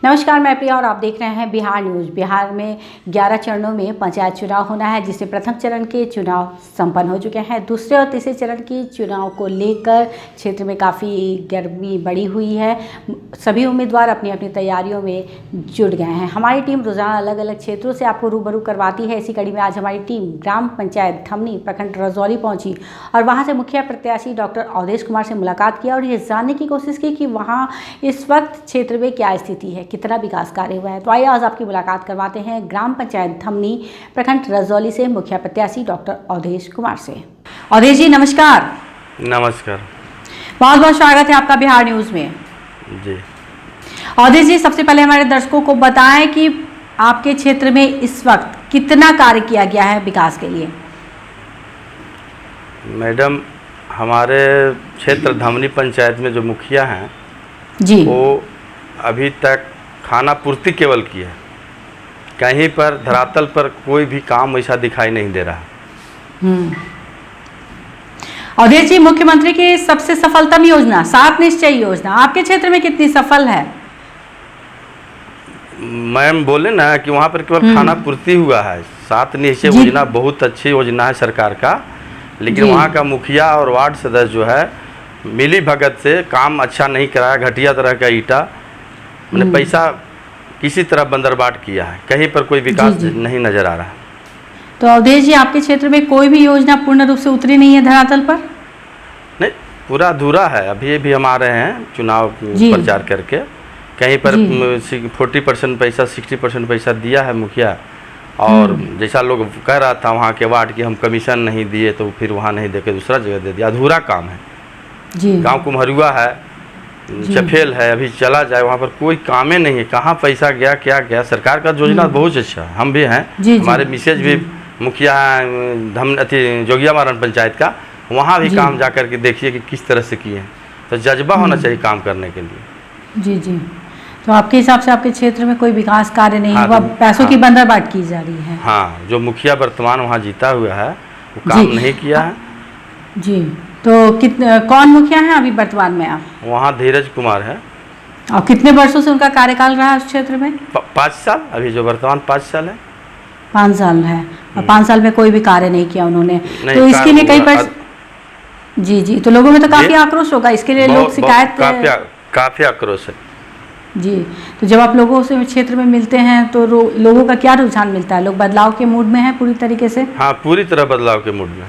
नमस्कार, मैं प्रिया और आप देख रहे हैं बिहार न्यूज़। बिहार में 11 चरणों में पंचायत चुनाव होना है, जिससे प्रथम चरण के चुनाव संपन्न हो चुके हैं। दूसरे और तीसरे चरण की चुनाव को लेकर क्षेत्र में काफ़ी गर्मी बढ़ी हुई है। सभी उम्मीदवार अपनी अपनी तैयारियों में जुट गए हैं। हमारी टीम रोजाना अलग अलग क्षेत्रों से आपको रूबरू करवाती है। इसी कड़ी में आज हमारी टीम ग्राम पंचायत धमनी प्रखंड रजौली पहुँची और वहाँ से मुखिया प्रत्याशी डॉक्टर अवधेश कुमार से मुलाकात किया और ये जानने की कोशिश की कि वहाँ इस वक्त क्षेत्र में क्या स्थिति है, कितना विकास कार्य हुआ है। तो आइए आज आपकी मुलाकात करवाते हैं ग्राम पंचायत धमनी प्रखंड रजौली से मुखिया प्रत्याशी डॉक्टर अवधेश कुमार से। अवधेश जी नमस्कार। नमस्कार, बहुत बहुत स्वागत है आपका बिहार न्यूज़ में। जी अवधेश जी, सबसे पहले हमारे दर्शकों को बताएं कि आपके क्षेत्र में इस वक्त कितना कार्य किया गया है विकास के लिए। मैडम, हमारे क्षेत्र धमनी पंचायत में जो मुखिया हैं जी, वो अभी तक खाना पूर्ति केवल की है। कहीं पर धरातल पर कोई भी काम ऐसा दिखाई नहीं दे रहा। अवधेश जी, मुख्यमंत्री की सबसे सफलतम योजना 7 निश्चय योजना आपके क्षेत्र में कितनी सफल है? मैम बोले ना कि वहाँ पर केवल खाना पूर्ति हुआ है। 7 निश्चय योजना बहुत अच्छी योजना है सरकार का, लेकिन वहाँ का मुखिया और वार्ड सदस्य जो है मिली भगत से काम अच्छा नहीं कराया। घटिया तरह का ईटा मैंने पैसा किसी तरह बंदरबाट किया है। कहीं पर कोई विकास नहीं नजर आ रहा। तो अवधेश जी, आपके क्षेत्र में कोई भी योजना पूर्ण रूप से उतरी नहीं है धरातल पर? नहीं, पूरा अधूरा है। अभी भी हम आ रहे हैं चुनाव प्रचार करके। कहीं पर 40% पैसा 60% पैसा दिया है मुखिया, और जैसा लोग कह रहा था वहाँ के वार्ड की हम कमीशन नहीं दिए, तो फिर वहाँ नहीं देके दूसरा जगह दे दिया। अधूरा काम है। गांव कुम्हरुआ है, चफेल है, अभी चला जाए वहाँ पर कोई कामें नहीं है। कहाँ पैसा गया, क्या गया। सरकार का योजना बहुत अच्छा है, हम भी हैं। हमारे मिसेज भी मुखिया जोगिया मारन पंचायत का, वहाँ भी काम जा कर के देखिए कि किस तरह से किए हैं। तो जज्बा होना चाहिए काम करने के लिए। जी जी। तो आपके हिसाब से आपके क्षेत्र में कोई विकास कार्य नहीं हुआ, पैसों की बंदरबाट की जा रही है? हाँ, जो मुखिया वर्तमान वहाँ जीता हुआ है वो काम नहीं किया है। जी, तो कौन मुखिया है अभी वर्तमान में आप? वहाँ धीरज कुमार है। और कितने वर्षों से उनका कार्यकाल रहा उस क्षेत्र में? 5 साल। अभी जो वर्तमान 5 साल है। 5 साल है और 5 साल में कोई भी कार्य नहीं किया उन्होंने। तो इसके लिए कई पर जी जी, तो लोगों में तो काफी आक्रोश होगा इसके लिए। लोग शिकायत काफी आक्रोश है जी। तो जब आप लोगों से क्षेत्र में मिलते हैं तो लोगों का क्या रुझान मिलता है? लोग बदलाव के मूड में हैं पूरी तरीके से? हाँ, पूरी तरह बदलाव के मूड में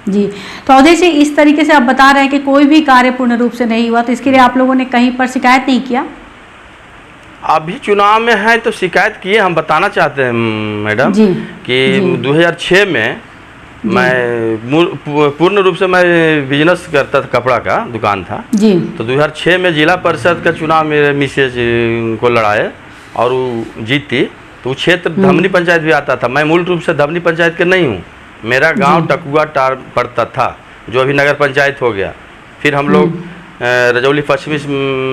जी। तो अवधेश जी, इस तरीके से आप बता रहे हैं कि कोई भी कार्य पूर्ण रूप से नहीं हुआ, तो इसके लिए आप लोगों ने कहीं पर शिकायत नहीं किया? अभी चुनाव में है तो शिकायत किए। हम बताना चाहते हैं मैडम कि 2006 में मैं पूर्ण रूप से मैं बिजनेस करता था, कपड़ा का दुकान था जी। तो 2006 में जिला परिषद का चुनाव मेरे मिसेज को लड़ाए और वो जीती। तो वो क्षेत्र धमनी पंचायत भी आता था। मैं मूल रूप से धमनी पंचायत के नहीं हूँ। मेरा गांव टकुआ टार पड़ता था, जो अभी नगर पंचायत हो गया। फिर हम लोग रजौली पश्चिमी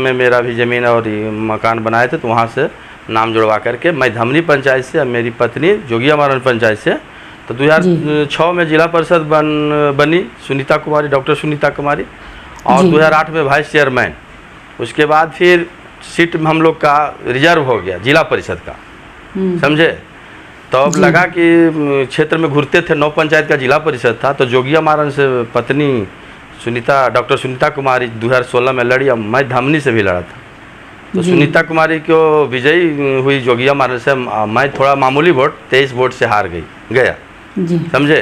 में मेरा भी ज़मीन और मकान बनाए थे, तो वहाँ से नाम जुड़वा करके मैं धमनी पंचायत से, मेरी पत्नी जोगिया मारन पंचायत से, तो 2006 में जिला परिषद बनी सुनीता कुमारी, डॉक्टर सुनीता कुमारी, और 2008 में वाइस चेयरमैन। उसके बाद फिर सीट हम लोग का रिजर्व हो गया जिला परिषद का, समझे। तो अब लगा कि क्षेत्र में घूरते थे, 9 पंचायत का जिला परिषद था, तो जोगिया मारन से पत्नी डॉक्टर सुनीता कुमारी 2016 में लड़ी, और मैं धमनी से भी लड़ा था। तो सुनीता कुमारी को विजयी हुई जोगिया मारन से। मैं थोड़ा मामूली वोट 23 वोट से हार गया, समझे।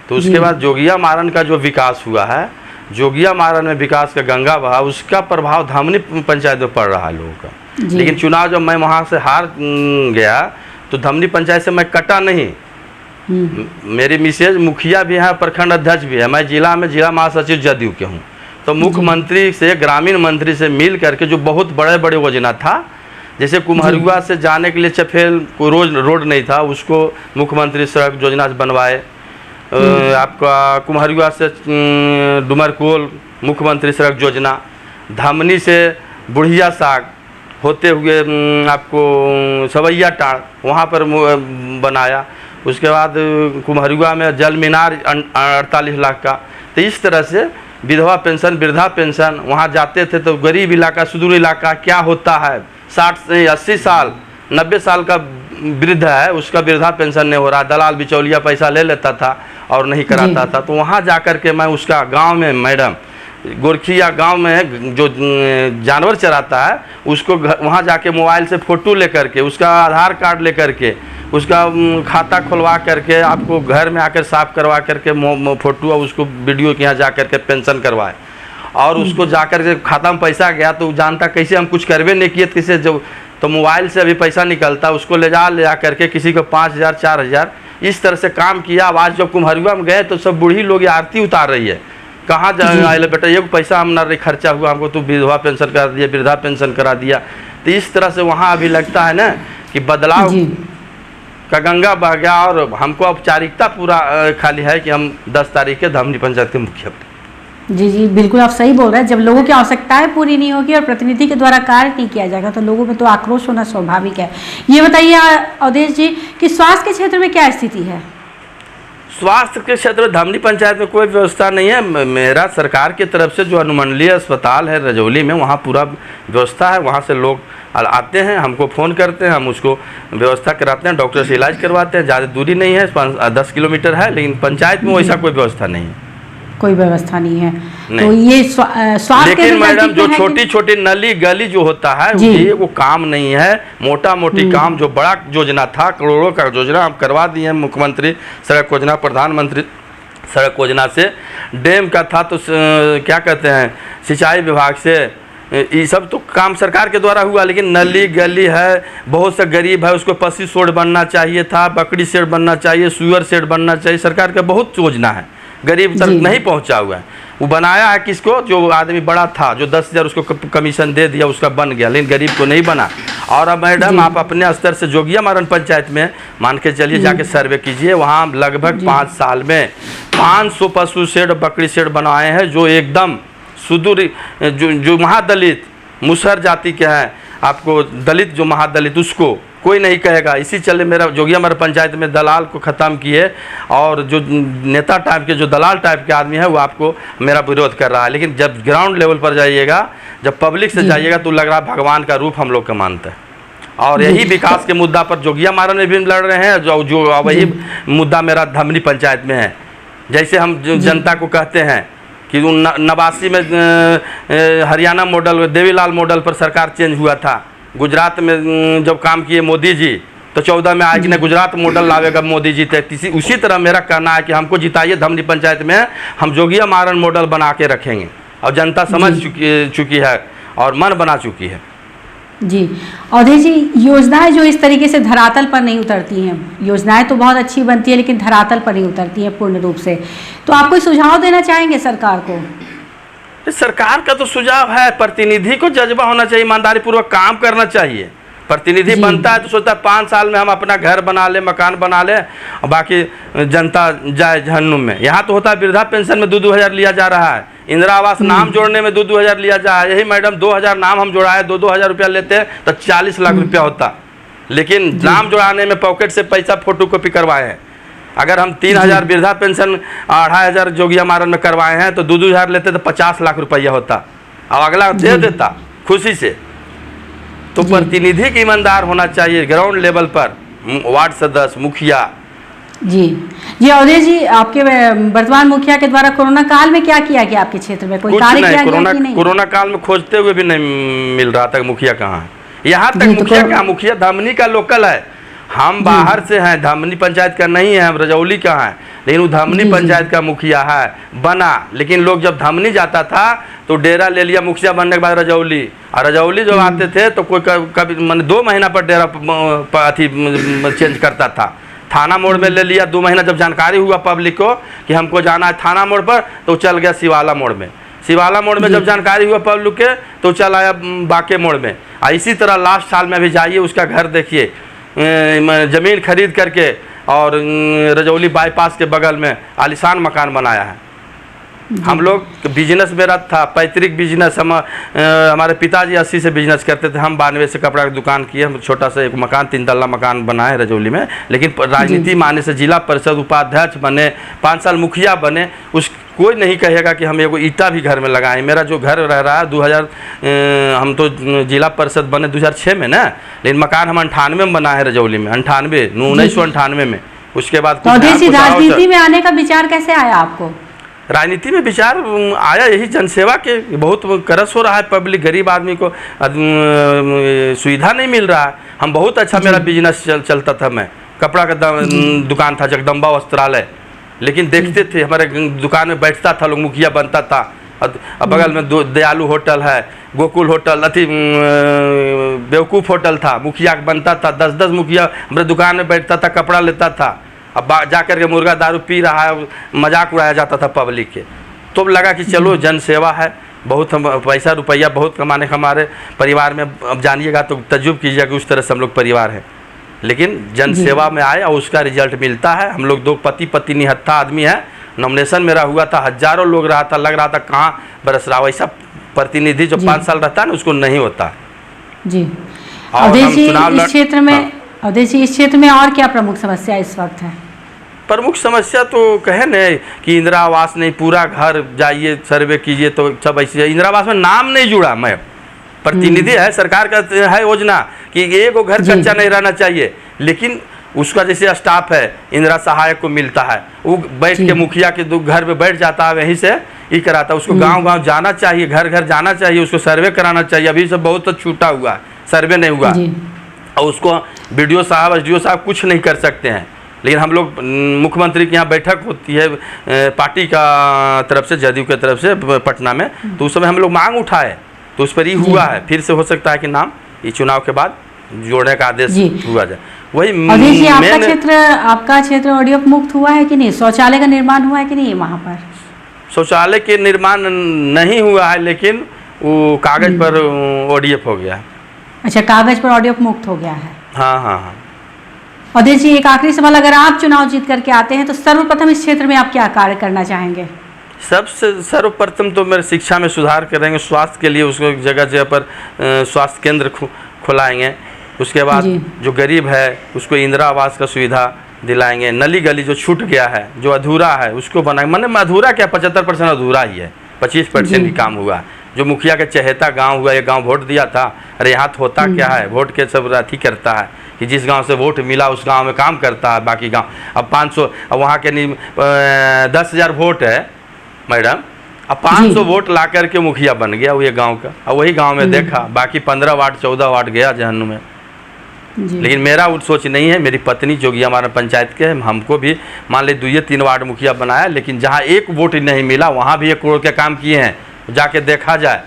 तो उसके बाद जोगिया मारन का जो विकास हुआ है, जोगिया मारन में विकास का गंगा बहा, उसका प्रभाव धमनी पंचायत में पड़ रहा है लोगों का। लेकिन चुनाव जब मैं वहाँ से हार गया तो धमनी पंचायत से मैं कटा नहीं। मेरी मिसेज मुखिया भी है, प्रखंड अध्यक्ष भी है। मैं जिला महासचिव जदयू के हूँ। तो मुख्यमंत्री से, ग्रामीण मंत्री से मिल करके जो बहुत बड़े योजना था, जैसे कुम्हरुआ से जाने के लिए चफेल को रोड नहीं था, उसको मुख्यमंत्री सड़क योजना बनवाए। आपका कुम्हरुआ से डुमरकोल मुख्यमंत्री सड़क योजना, धमनी से बुढ़िया साग होते हुए आपको सवैया टाड़ वहाँ पर बनाया। उसके बाद कुम्हरुआ में जल मीनार 48 लाख का। तो इस तरह से विधवा पेंशन, वृद्धा पेंशन, वहाँ जाते थे तो गरीब इलाका, सुदूर इलाका क्या होता है 60 से 80 साल 90 साल का वृद्ध है, उसका वृद्धा पेंशन नहीं हो रहा, दलाल बिचौलिया पैसा ले लेता था और नहीं कराता था। तो वहाँ जा कर के मैं उसका गांव में मैडम गोरखिया गांव में जो जानवर चराता है उसको वहाँ जाके मोबाइल से फ़ोटो लेकर के, उसका आधार कार्ड लेकर के, उसका खाता खुलवा करके आपको घर में आकर साफ करवा करके फ़ोटो और उसको वीडियो के यहाँ जा कर के पेंशन करवाए। और उसको जाकर के खाता में पैसा गया तो जानता कैसे हम कुछ करवे नहीं किए, किसे जो तो मोबाइल से अभी पैसा निकलता, उसको ले जा करके किसी को 5000 4000 इस तरह से काम किया। अब आज जब कुम्हरुआ में गए तो सब बूढ़ी लोग आरती उतार रही है, कहाँ जाए बेटा ये पैसा हम ना खर्चा हुआ, हमको तो विधवा पेंशन करा दिया, वृद्धा पेंशन करा दिया। तो इस तरह से वहाँ अभी लगता है ना कि बदलाव का गंगा बह गया। और हमको औपचारिकता पूरा खाली है कि हम 10 तारीख के धामनी पंचायत के मुखिया। जी बिल्कुल आप सही बोल रहे हैं। जब लोगों की आवश्यकताएं पूरी नहीं होगी और प्रतिनिधि के द्वारा कार्य नहीं किया जाएगा तो लोगों में तो आक्रोश होना स्वाभाविक है। ये बताइए अवधेश जी कि स्वास्थ्य के क्षेत्र में क्या स्थिति है? स्वास्थ्य के क्षेत्र में धामनी पंचायत में कोई व्यवस्था नहीं है। मेरा सरकार की तरफ से जो अनुमंडलीय अस्पताल है रजौली में, वहाँ पूरा व्यवस्था है। वहाँ से लोग आते हैं, हमको फ़ोन करते हैं, हम उसको व्यवस्था कराते हैं, डॉक्टर से इलाज करवाते हैं। ज़्यादा दूरी नहीं है, 10 किलोमीटर है, लेकिन पंचायत में वैसा कोई व्यवस्था नहीं है। कोई व्यवस्था नहीं है तो ये स्वास्थ्य लेकिन मैडम जो छोटी छोटी नली गली जो होता है ये वो काम नहीं है। मोटा मोटी काम जो बड़ा योजना था, करोड़ों का योजना हम करवा दिए हैं। मुख्यमंत्री सड़क योजना, प्रधानमंत्री सड़क योजना से, डैम का था तो क्या कहते हैं सिंचाई विभाग से, ये सब तो काम सरकार के द्वारा हुआ। लेकिन नली गली है, बहुत से गरीब है उसको पशु शेड बनना चाहिए था, बकरी शेड बनना चाहिए, सुअर शेड बनना चाहिए। सरकार का बहुत योजना है, गरीब तक नहीं पहुंचा हुआ है। वो बनाया है किसको, जो आदमी बड़ा था, जो 10,000 उसको कमीशन दे दिया, उसका बन गया, लेकिन गरीब को नहीं बना। और अब मैडम आप अपने स्तर से जोगिया मारन पंचायत में मान के चलिए जाके सर्वे कीजिए, वहाँ लगभग 5 साल में 500 पशु शेड बकरी शेड बनाए हैं, जो एकदम सुदूर जो महादलित मुसहर जाति के हैं, आपको दलित जो महादलित उसको कोई नहीं कहेगा। इसी चले मेरा जोगिया मारन पंचायत में दलाल को ख़त्म किए, और जो नेता टाइप के जो दलाल टाइप के आदमी है वो आपको मेरा विरोध कर रहा है। लेकिन जब ग्राउंड लेवल पर जाइएगा, जब पब्लिक से जाइएगा तो लग रहा है भगवान का रूप हम लोग का मानते हैं। और यही विकास के मुद्दा पर जोगिया मारन में भी लड़ रहे हैं, जो वही मुद्दा मेरा धामनी पंचायत में है। जैसे हम जनता को कहते हैं कि 89 में हरियाणा मॉडल, देवीलाल मॉडल पर सरकार चेंज हुआ था। गुजरात में जब काम किए मोदी जी तो 14 में आज ने गुजरात मॉडल लावेगा मोदी जी। उसी तरह मेरा कहना है कि हमको जिताइए धामनी पंचायत में, हम जोगिया मारन मॉडल बना के रखेंगे। और जनता समझ चुकी है और मन बना चुकी है। जी अवधेश जी, योजनाएं जो इस तरीके से धरातल पर नहीं उतरती हैं, योजनाएं तो बहुत अच्छी बनती है लेकिन धरातल पर नहीं उतरती हैं पूर्ण रूप से, तो आप कोई सुझाव देना चाहेंगे सरकार को? सरकार का तो सुझाव है, प्रतिनिधि को जज्बा होना चाहिए, ईमानदारी पूर्वक काम करना चाहिए। प्रतिनिधि बनता है तो सोचता है 5 साल में हम अपना घर बना ले, मकान बना ले, और बाकी जनता जाए जहन्नुम में। यहाँ तो होता है वृद्धा पेंशन में 2-2 हज़ार लिया जा रहा है, इंदिरा आवास नाम जोड़ने में 2-2 हज़ार लिया जा रहा है। यही मैडम 2,000 नाम हम जोड़ाए, 2-2 हज़ार रुपया लेते हैं तो 40 लाख रुपया होता। लेकिन नाम जोड़ाने में पॉकेट से पैसा फोटो कॉपी करवाए हैं। अगर हम 3,000 वृद्धा पेंशन 2,500 जोगिया मारन में करवाए हैं तो 2-2 हज़ार लेते तो 50 लाख रुपया होता, और अगला दे देता खुशी से। तो प्रतिनिधि की ईमानदार होना चाहिए ग्राउंड लेवल पर, वार्ड सदस्य, मुखिया। जी अवधेश जी, आपके वर्तमान मुखिया के द्वारा कोरोना काल में क्या किया गया आपके क्षेत्र में? कोई कार्य किया गया कि नहीं? कोरोना काल में खोजते हुए भी नहीं मिल रहा था मुखिया कहाँ है। यहाँ तक मुखिया क्या, मुखिया धामनी का लोकल है, हम बाहर से हैं, धामनी पंचायत का नहीं है, हम रजौली का हैं, लेकिन वो धामनी पंचायत का मुखिया है बना। लेकिन लोग जब धामनी जाता था तो डेरा ले लिया मुखिया बनने के बाद रजौली, और रजौली जब आते थे तो कोई कभी मैंने 2 महीना पर डेरा अथी चेंज करता था। थाना मोड़ में ले लिया, 2 महीना जब जानकारी हुआ पब्लिक को कि हमको जाना है थाना मोड़ पर तो चल गया शिवाला मोड़ में। शिवाला मोड़ में जब जानकारी हुआ पब्लिक के तो चल आया बाके मोड़ में। इसी तरह लास्ट साल में भी जाइए, उसका घर देखिए, ज़मीन खरीद करके और रजौली बाईपास के बगल में आलिशान मकान बनाया है। हम लोग बिजनेस मेरा था, पैतृक बिजनेस। हमारे पिताजी 80 से बिजनेस करते थे, हम 92 से कपड़ा की दुकान किए। हम छोटा सा एक मकान 3 तल्ला मकान बनाए रजौली में। लेकिन राजनीति माने से जिला परिषद उपाध्यक्ष बने, 5 साल मुखिया बने, उस कोई नहीं कहेगा कि हम एगो ईटा भी घर में लगाएं। मेरा जो घर रह रहा है 2000, हम तो जिला परिषद बने 2006 में ना, लेकिन मकान हम 98 में बना है रजौली में, 1998 में। उसके बाद राजनीति में आने का विचार कैसे आया आपको? राजनीति में विचार आया यही जनसेवा के, बहुत करस हो रहा है, पब्लिक गरीब आदमी को सुविधा नहीं मिल रहा है। हम बहुत अच्छा मेरा बिजनेस चलता था, मैं कपड़ा का दुकान था, जगदम्बा वस्त्रालय। लेकिन देखते थे हमारे दुकान में बैठता था लोग, मुखिया बनता था। बगल में दयालु होटल है, गोकुल होटल, बेवकूफ़ होटल था, मुखिया बनता था। 10-10 मुखिया हमारे दुकान में बैठता था, कपड़ा लेता था। अब जाकर के मुर्गा दारू पी रहा है, मजाक उड़ाया जाता था पब्लिक के। तो लगा कि चलो जनसेवा है, बहुत हम पैसा रुपया बहुत कमाने का हमारे परिवार में। अब जानिएगा तो तजुब कीजिएगा कि उस तरह से हम लोग परिवार हैं। लेकिन जनसेवा में आए और उसका रिजल्ट मिलता है। हम लोग 2 पति पत्नी निहत्था आदमी है। नॉमिनेशन मेरा हुआ था, हजारों लोग रहा था, लग रहा था कहाँ बरस रहा। वैसा प्रतिनिधि जो 5 साल रहता है ना, उसको नहीं होता जी। अवधेश जी, इस क्षेत्र में अवधेश जी, इस क्षेत्र में और क्या प्रमुख समस्या इस वक्त है? प्रमुख समस्या तो कहे न कि इंदिरा आवास नहीं, पूरा घर जाइए सर्वे कीजिए तो सब ऐसे। इंदिरा आवास में नाम नहीं जुड़ा। मैं प्रतिनिधि है, सरकार का है योजना कि एक वो घर कच्चा नहीं रहना चाहिए, लेकिन उसका जैसे स्टाफ है इंदिरा सहायक को मिलता है, वो बैठ के मुखिया के घर में बैठ जाता है, वहीं से ही कराता है। उसको गांव-गांव जाना चाहिए, घर घर जाना चाहिए, उसको सर्वे कराना चाहिए। अभी सब बहुत तो छूटा हुआ है, सर्वे नहीं हुआ, और उसको BDO साहब SDO साहब कुछ नहीं कर सकते हैं। लेकिन हम लोग मुख्यमंत्री के यहाँ बैठक होती है पार्टी का तरफ से, जदयू की तरफ से पटना में, तो उस समय हम लोग मांग उठाए, तो उस पर ही हुआ है। फिर से हो सकता है कि नाम ये चुनाव के बाद जोड़ने का आदेश हुआ जाए। वही आपका क्षेत्र ODF मुक्त हुआ है कि नहीं? शौचालय का निर्माण हुआ है कि नहीं वहाँ पर? शौचालय के निर्माण नहीं हुआ है, लेकिन वो कागज पर ODF हो गया है। अच्छा, कागज पर ODF मुक्त हो गया है। हाँ। अवधेश जी, एक आखिरी सवाल, अगर आप चुनाव जीत करके आते हैं तो सर्वप्रथम इस क्षेत्र में आप क्या कार्य करना चाहेंगे? सबसे सर्वप्रथम तो मेरे शिक्षा में सुधार करेंगे, स्वास्थ्य के लिए उसको जगह जगह पर स्वास्थ्य केंद्र खुलाएंगे। उसके बाद जो गरीब है उसको इंदिरा आवास का सुविधा दिलाएंगे। नली गली जो छूट गया है, जो अधूरा है, उसको बनाएंगे। मैंने अधूरा क्या, 75% अधूरा ही है, 25% ही काम हुआ। जो मुखिया के चहेता गांव हुआ, ये गांव वोट दिया था, अरे यहाँ तो होता क्या है, वोट के सब अथी करता है कि जिस गांव से वोट मिला उस गांव में काम करता है, बाकी गांव अब 500, अब वहाँ के 10,000 वोट है मैडम, अब 500 वोट ला करके मुखिया बन गया वो ये गांव का। अब वही गांव में देखा, बाकी 15 वार्ड 14 वार्ड गया जहन्नुम में। लेकिन मेरा वो सोच नहीं है। मेरी पत्नी जो कि हमारा पंचायत के, हमको भी मान ले 2-3 वार्ड मुखिया बनाया, लेकिन जहाँ एक वोट नहीं मिला वहाँ भी 1 करोड़ के काम किए हैं, जाके देखा जाए।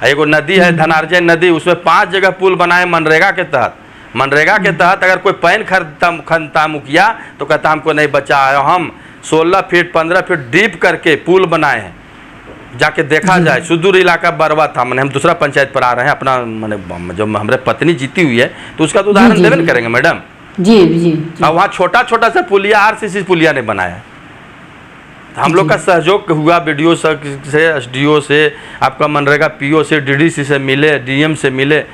एगो नदी है धनार्जय नदी, उसमें 5 जगह पुल बनाए मनरेगा के तहत। मनरेगा के तहत अगर कोई पैन खरीदता मुखिया तो कहता हमको नहीं बचा है। हम 16 फीट 15 फीट डीप करके पुल बनाए हैं, जाके देखा जाए। सुदूर इलाका बरवा था, मैंने हम दूसरा पंचायत पर आ रहे हैं अपना, मैंने जो हमारे पत्नी जीती हुई है तो उसका तो उदाहरण देवे न करेंगे मैडम। जी। और वहाँ छोटा छोटा सा पुलिया RCC पुलिया ने बनाया। हम लोग का सहयोग हुआ BDO से, SDO से, आपका मनरेगा PO से, DDC से मिले, DM से मिले।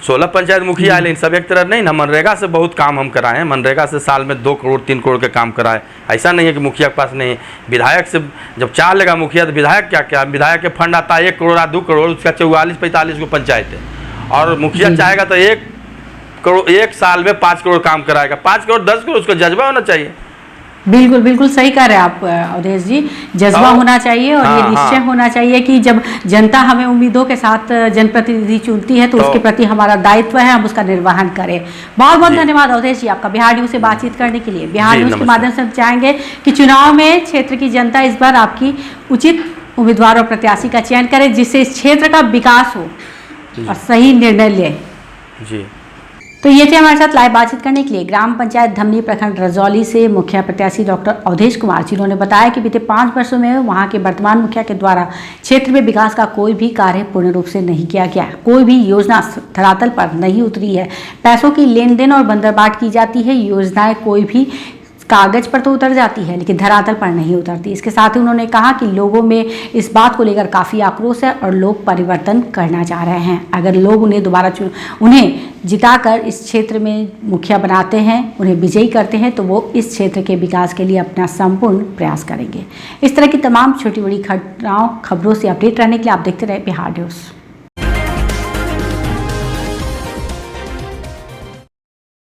16 पंचायत मुखिया है, लेकिन सब एक तरह नहीं ना। मनरेगा से बहुत काम हम कराए हैं। मनरेगा से साल में 2 करोड़ 3 करोड़ के काम कराए। ऐसा नहीं है कि मुखिया के पास नहीं। विधायक से जब चाह लेगा मुखिया तो विधायक क्या विधायक के फंड आता है 1 करोड़ 2 करोड़, उसका 44-45 को पंचायत है। और मुखिया चाहेगा तो 1 करोड़ 1 साल में 5 करोड़ काम कराएगा। 5 करोड़ 10 करोड़ उसको जज्बा होना चाहिए। बिल्कुल सही कह रहे हैं आप अवधेश जी, जज्बा होना चाहिए और ये निश्चय होना चाहिए कि जब जनता हमें उम्मीदों के साथ जनप्रतिनिधि चुनती है तो उसके प्रति हमारा दायित्व है, हम उसका निर्वहन करें। बहुत बहुत धन्यवाद अवधेश जी आपका बिहार न्यूज़ से बातचीत करने के लिए। बिहार न्यूज़ के माध्यम से हम चाहेंगे कि चुनाव में क्षेत्र की जनता इस बार आपकी उचित उम्मीदवार और प्रत्याशी का चयन करे, जिससे इस क्षेत्र का विकास हो और सही निर्णय ले। तो ये थे हमारे साथ लाइव बातचीत करने के लिए ग्राम पंचायत धमनी प्रखंड रजौली से मुखिया प्रत्याशी डॉक्टर अवधेश कुमार, जिन्होंने बताया कि बीते 5 वर्षों में वहां के वर्तमान मुखिया के द्वारा क्षेत्र में विकास का कोई भी कार्य पूर्ण रूप से नहीं किया गया, कोई भी योजना धरातल पर नहीं उतरी है। पैसों की लेन देन और बंदरबाट की जाती है, योजनाएं कोई भी कागज पर तो उतर जाती है लेकिन धरातल पर नहीं उतरती। इसके साथ ही उन्होंने कहा कि लोगों में इस बात को लेकर काफ़ी आक्रोश है और लोग परिवर्तन करना चाह रहे हैं। अगर लोग उन्हें जिताकर इस क्षेत्र में मुखिया बनाते हैं, उन्हें विजयी करते हैं, तो वो इस क्षेत्र के विकास के लिए अपना संपूर्ण प्रयास करेंगे। इस तरह की तमाम छोटी बड़ी खबरों से अपडेट रहने के लिए आप देखते रहे बिहार न्यूज़।